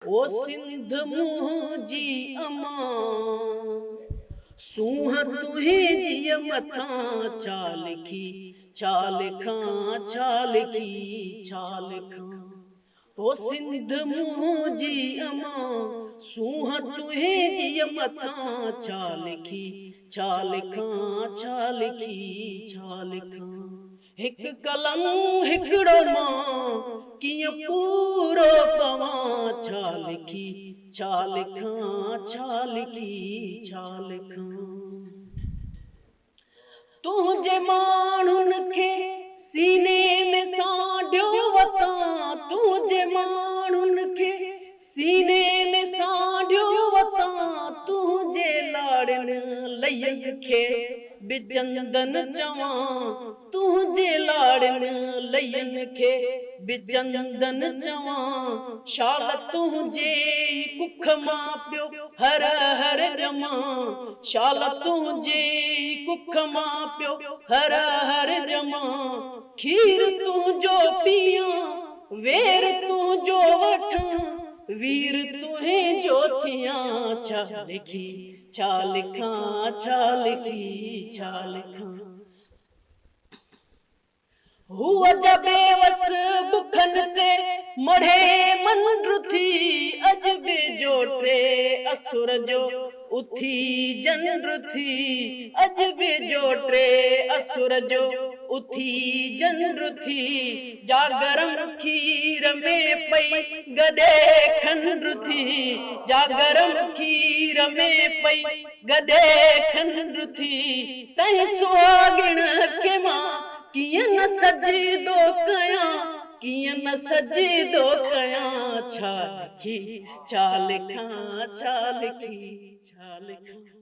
ओ सिंध मुंहिंजी अमा सूंह तुंहिंजी मथां छा लिखी छा लिखां छा लिखी छा लिखां ओ सिंध मुंहिंजी अमा सूंह तुंहिंजी मथां छा लिखी छा लिखां छा लिखी छा लिखां हिक कलम हिकड़ो मां कीअं पूरो पवां छा लिखी छा लिखां छा लिखी छा लिखां तुंहिंजे माण्हुनि खे सीने में सांढियो वतां तुंहिंजे माण्हुनि खे सीने में सांढियो वतां तुंहिंजे लाड़नि लयनि खे बिचंदन चवां तुंहिंजे लाड़नि लयनि खे बिचंदन चवां शाल तुंहिंजे कुख मां पियो हर हर ॼमां शाल तुंहिंजे कुख मां पियो हर हर ॼमां खीर तुंहिंजो पीआं वेर तुंहिंजो वठां वीर तुंहिंजो थियां छा लिखी छा लिखां छा लिखी छा लिखां हुआ बेवस बुखन ते मढ़े मंड्र थी अजब जो टे असुर जो उथी जंड्र थी अजब जो टे असुर जो उथी जंड्र थी जागरम खीर में पई गॾे खंड्र थी जागरम खीर में पई गॾे खंड्र थी तंहिं सुहागण खे मां कीअं न सजीदो कयां कीअं न सजीदो कयां छा लिखी छा लिखां छा लिखी छा लिखां